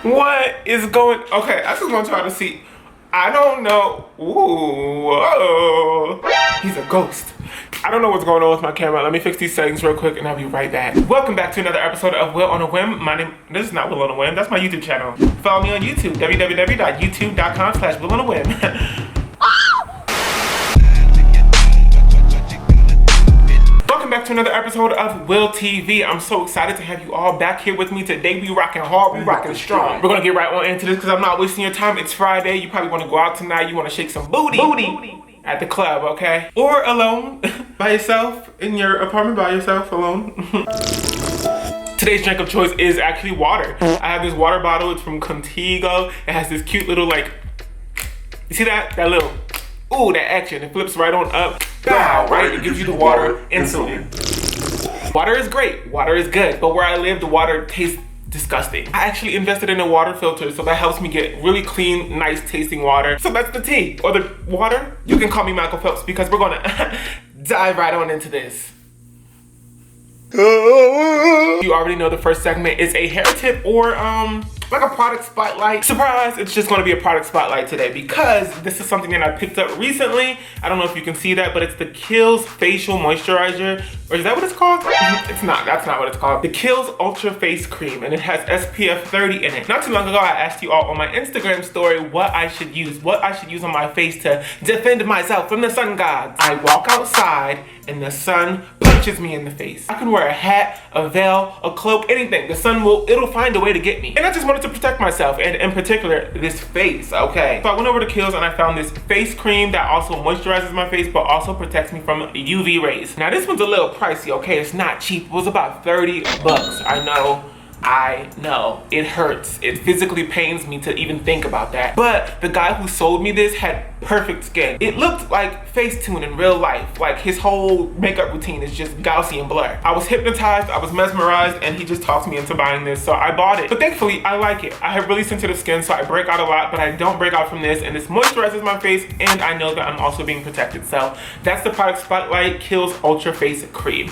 What is going? Okay, I just want y'all to see. I don't know. Ooh, whoa. He's a ghost. I don't know what's going on with my camera. Let me fix these settings real quick and I'll be right back. Welcome back to another episode of Will on a Whim. This is not Will on a Whim. That's my YouTube channel. Follow me on YouTube, www.youtube.com/WillOnAWhim. Welcome back to another episode of WillTV. I'm so excited to have you all back here with me today. We rocking hard, we rocking strong. We're gonna get right on into this because I'm not wasting your time. It's Friday. You probably want to go out tonight. You want to shake some booty at the club, okay? Or alone, by yourself, in your apartment by yourself, alone. Today's drink of choice is actually water. I have this water bottle. It's from Contigo. It has this cute little, like, you see that? That little, ooh, that action. It flips right on up. Bow, right? It gives you the water instantly. Water is great. Water is good. But where I live, the water tastes disgusting. I actually invested in a water filter, so that helps me get really clean, nice tasting water. So that's the tea, or the water. You can call me Michael Phelps because we're gonna dive right on into this. You already know the first segment is a hair tip or like a product spotlight. Surprise, it's just gonna be a product spotlight today because this is something that I picked up recently. I don't know if you can see that, but it's the Kiehl's Facial Moisturizer. Or is that what it's called? It's not, that's not what it's called. The Kiehl's Ultra Face Cream, and it has SPF 30 in it. Not too long ago, I asked you all on my Instagram story what I should use on my face to defend myself from the sun gods. I walk outside and the sun punches me in the face. I can wear a hat, a veil, a cloak, anything. The sun it'll find a way to get me. And I just wanted to protect myself, and in particular, this face, okay? So I went over to Kiehl's and I found this face cream that also moisturizes my face, but also protects me from UV rays. Now this one's a little pricey, okay? It's not cheap. It was about 30 bucks. I know, it hurts. It physically pains me to even think about that. But the guy who sold me this had perfect skin. It looked like Facetune in real life. Like his whole makeup routine is just Gaussian blur. I was hypnotized, I was mesmerized, and he just talked me into buying this, so I bought it. But thankfully, I like it. I have really sensitive skin, so I break out a lot, but I don't break out from this, and this moisturizes my face, and I know that I'm also being protected. So that's the product spotlight, Kiehl's Ultra Face Cream.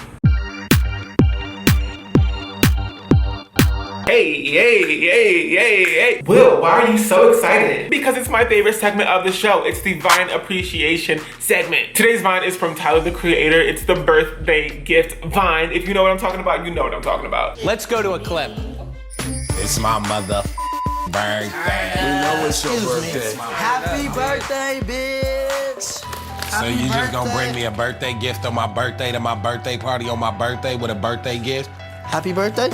Hey. Will, why are you so excited? Because it's my favorite segment of the show. It's the Vine Appreciation segment. Today's Vine is from Tyler, the Creator. It's the birthday gift Vine. If you know what I'm talking about, you know what I'm talking about. Let's go to a clip. It's my mother birthday. You know it's your birthday. Happy birthday, bitch. So you just gonna bring me a birthday gift on my birthday to my birthday party on my birthday with a birthday gift? Happy birthday.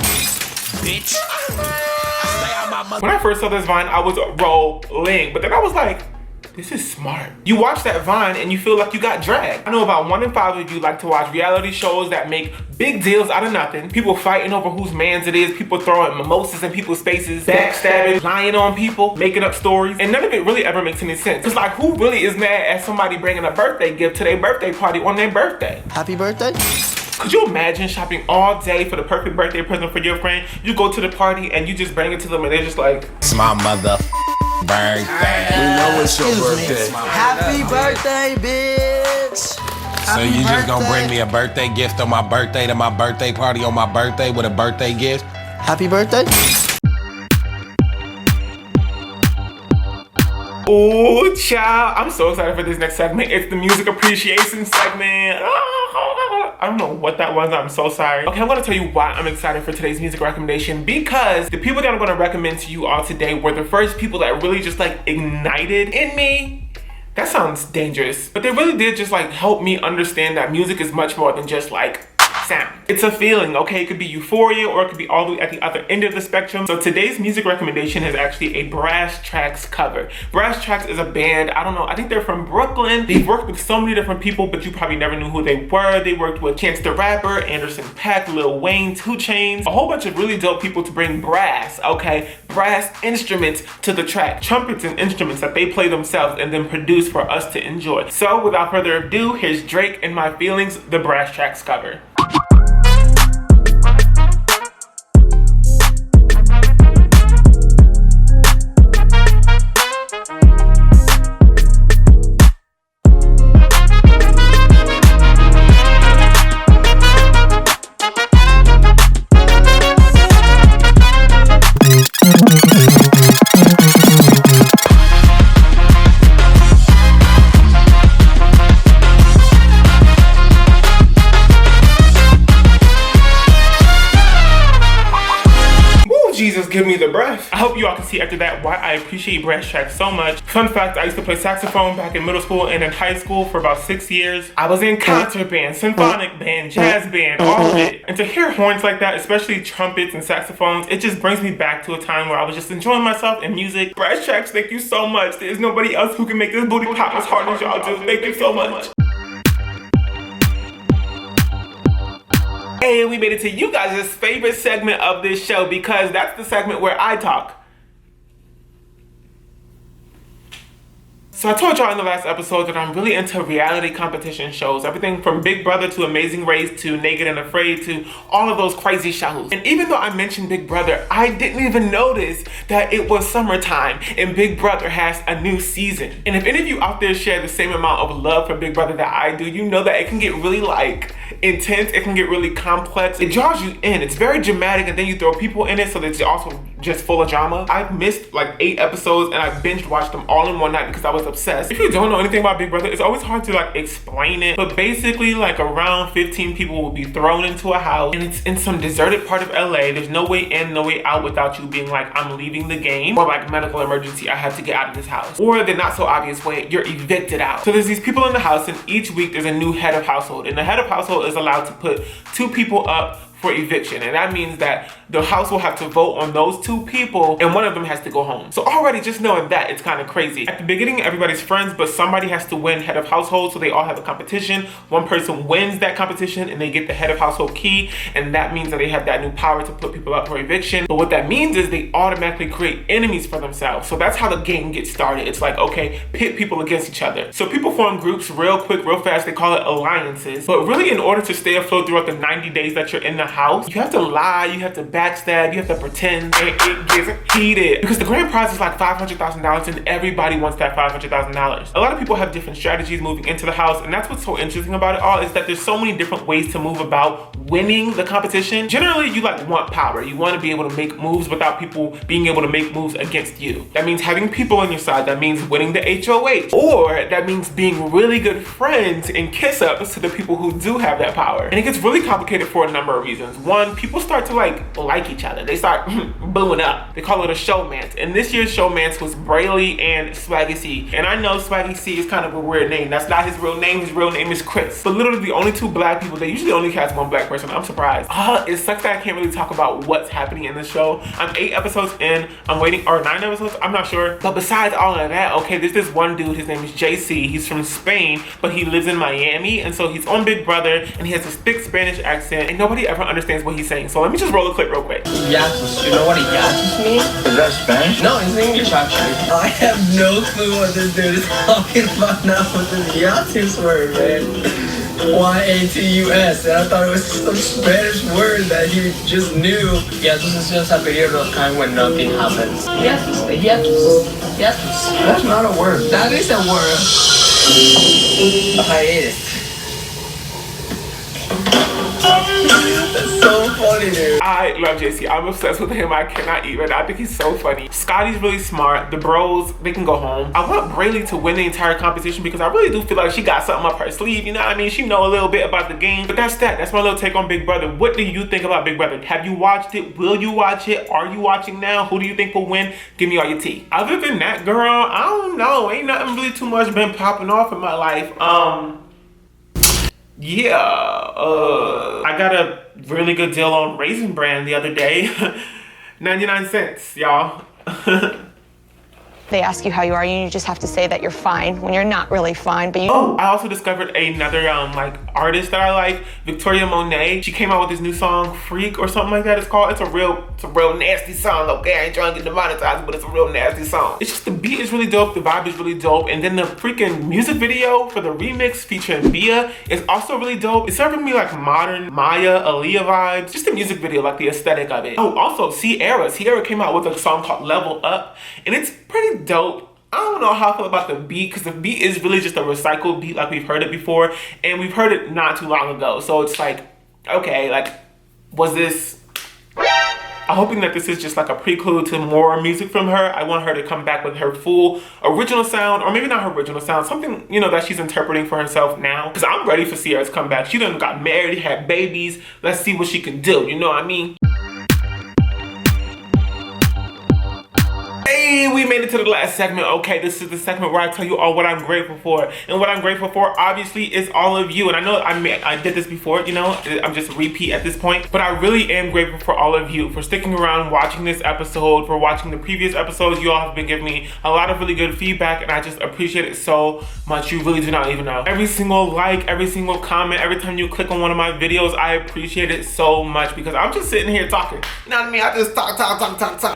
Bitch. When I first saw this Vine, I was rolling, but then I was like, this is smart. You watch that Vine and you feel like you got dragged. I know about 1 in 5 of you like to watch reality shows that make big deals out of nothing. People fighting over whose man's it is, people throwing mimosas in people's faces, backstabbing, lying on people, making up stories, and none of it really ever makes any sense. It's like, who really is mad at somebody bringing a birthday gift to their birthday party on their birthday? Happy birthday. Could you imagine shopping all day for the perfect birthday present for your friend? You go to the party and you just bring it to them and they're just like, it's my mother birthday. You know it's your birthday. Happy birthday, bitch. So you just gonna bring me a birthday gift on my birthday to my birthday party on my birthday with a birthday gift? Happy birthday. oh, child. I'm so excited for this next segment. It's the music appreciation segment. I don't know what that was. I'm so sorry. Okay, I'm gonna tell you why I'm excited for today's music recommendation, because the people that I'm gonna recommend to you all today were the first people that really just like ignited in me. That sounds dangerous, but they really did just like help me understand that music is much more than just like sound. It's a feeling, okay? It could be euphoria or it could be all the way at the other end of the spectrum. So today's music recommendation is actually a Brass Tracks cover. Brass Tracks is a band, I don't know, I think they're from Brooklyn. They've worked with so many different people, but you probably never knew who they were. They worked with Chance the Rapper, Anderson .Paak, Lil Wayne, 2 Chainz, a whole bunch of really dope people to bring brass, okay? Brass instruments to the track. Trumpets and instruments that they play themselves and then produce for us to enjoy. So without further ado, here's Drake and My Feelings, the Brass Tracks cover. Jesus, give me the breath. I hope you all can see after that why I appreciate brass tracks so much. Fun fact, I used to play saxophone back in middle school and in high school for about 6 years. I was in concert band, symphonic band, jazz band, all of it. And to hear horns like that, especially trumpets and saxophones, it just brings me back to a time where I was just enjoying myself in music. Brass tracks, thank you so much. There's nobody else who can make this booty pop as hard as y'all do. Thank you so much. Hey, we made it to you guys' favorite segment of this show, because that's the segment where I talk. So I told y'all in the last episode that I'm really into reality competition shows. Everything from Big Brother to Amazing Race to Naked and Afraid to all of those crazy shows. And even though I mentioned Big Brother, I didn't even notice that it was summertime and Big Brother has a new season. And if any of you out there share the same amount of love for Big Brother that I do, you know that it can get really intense. It can get really complex. It draws you in. It's very dramatic, and then you throw people in it, so that it's also just full of drama. I've missed like 8 episodes and I binge watched them all in one night because I was obsessed. If you don't know anything about Big Brother, it's always hard to like explain it, but basically like around 15 people will be thrown into a house, and it's in some deserted part of LA. There's no way in, no way out without you being like, I'm leaving the game, or like medical emergency, I have to get out of this house. Or the not so obvious way, you're evicted out. So there's these people in the house, and each week there's a new head of household, and the head of household is allowed to put 2 people up for eviction, and that means that the house will have to vote on those 2 people, and one of them has to go home. So already just knowing that, it's kind of crazy. At the beginning, everybody's friends, but somebody has to win head of household, so they all have a competition. One person wins that competition and they get the head of household key, and that means that they have that new power to put people up for eviction. But what that means is they automatically create enemies for themselves. So that's how the game gets started. It's like, okay, pit people against each other. So people form groups real quick, real fast. They call it alliances. But really, in order to stay afloat throughout the 90 days that you're in the house, you have to lie, you have to backstab, you have to pretend, and it gets heated. Because the grand prize is like $500,000, and everybody wants that $500,000. A lot of people have different strategies moving into the house, and that's what's so interesting about it all, is that there's so many different ways to move about winning the competition. Generally, you like want power. You want to be able to make moves without people being able to make moves against you. That means having people on your side. That means winning the HOH. Or that means being really good friends and kiss ups to the people who do have that power. And it gets really complicated for a number of reasons. One, people start to like each other. They start booing up. They call it a showmance. And this year's showmance was Brayley and Swaggy C. And I know Swaggy C is kind of a weird name. That's not his real name. His real name is Chris. But literally the only 2 black people, they usually only cast 1 black person. I'm surprised. It sucks that I can't really talk about what's happening in the show. I'm 8 episodes in. I'm waiting, or 9 episodes, I'm not sure. But besides all of that, okay, there's this one dude, his name is JC. He's from Spain, but he lives in Miami. And so he's on Big Brother, and he has this thick Spanish accent, and nobody ever understands what he's saying. So let me just roll a clip real quick. Yatus, you know what a yatus means? Is that Spanish? No, it's English actually. I have no clue what this dude is talking about now with this yatus word, man. Y-A-T-U-S, and I thought it was some Spanish word that he just knew. Yatus is just a period of time when nothing happens. Yatus, yatus. That's not a word. That is a word. A hiatus. That's so funny, dude. I love JC. I'm obsessed with him. I cannot even. I think he's so funny. Scotty's really smart. The bros, they can go home. I want Brayley to win the entire competition because I really do feel like she got something up her sleeve. You know what I mean? She know a little bit about the game. But that's that. That's my little take on Big Brother. What do you think about Big Brother? Have you watched it? Will you watch it? Are you watching now? Who do you think will win? Give me all your tea. Other than that, girl, I don't know. Ain't nothing really too much been popping off in my life. Yeah, I got a really good deal on Raisin Bran the other day. 99 cents, y'all. They ask you how you are, and you just have to say that you're fine when you're not really fine, but you... Oh, I also discovered another like artist that I like, Victoria Monet. She came out with this new song, Freak or something like that it's called. It's a real nasty song, okay? I ain't trying to get demonetized, but it's a real nasty song. It's just the beat is really dope, the vibe is really dope, and then the freaking music video for the remix featuring Bia is also really dope. It's serving me like modern Maya, Aaliyah vibes. Just the music video, like the aesthetic of it. Oh, also Ciara came out with a song called Level Up, and it's pretty dope. I don't know how I feel about the beat, because the beat is really just a recycled beat like we've heard it before, and we've heard it not too long ago. So it's like, okay, like, was this... I'm hoping that this is just like a prelude to more music from her. I want her to come back with her full original sound, or maybe not her original sound, something, you know, that she's interpreting for herself now. Because I'm ready for Ciara's comeback. She done got married, had babies. Let's see what she can do, you know what I mean? Yeah, we made it to the last segment. Okay, this is the segment where I tell you all what I'm grateful for. And what I'm grateful for, obviously, is all of you. And I know I did this before, you know, I'm just a repeat at this point. But I really am grateful for all of you, for sticking around, watching this episode, for watching the previous episodes. You all have been giving me a lot of really good feedback, and I just appreciate it so much. You really do not even know. Every single like, every single comment, every time you click on one of my videos, I appreciate it so much because I'm just sitting here talking. You know what I mean? I just talk.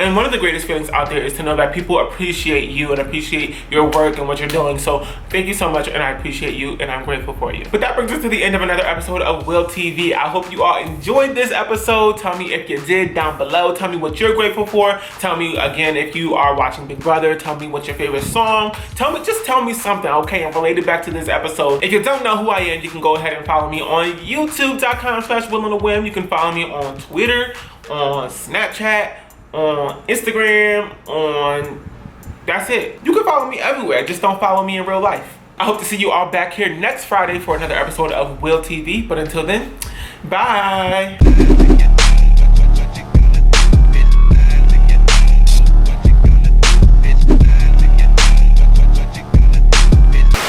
And one of the greatest feelings out there is to know that people appreciate you and appreciate your work and what you're doing. So thank you so much, and I appreciate you, and I'm grateful for you. But that brings us to the end of another episode of WillTV. I hope you all enjoyed this episode. Tell me if you did down below. Tell me what you're grateful for. Tell me again if you are watching Big Brother. Tell me what's your favorite song. Just tell me something, okay? And relate it back to this episode. If you don't know who I am, you can go ahead and follow me on youtube.com/WillOnAWhim. You can follow me on Twitter, on Snapchat, on Instagram, that's it. You can follow me everywhere, just don't follow me in real life. I hope to see you all back here next Friday for another episode of WillTV, but until then, bye.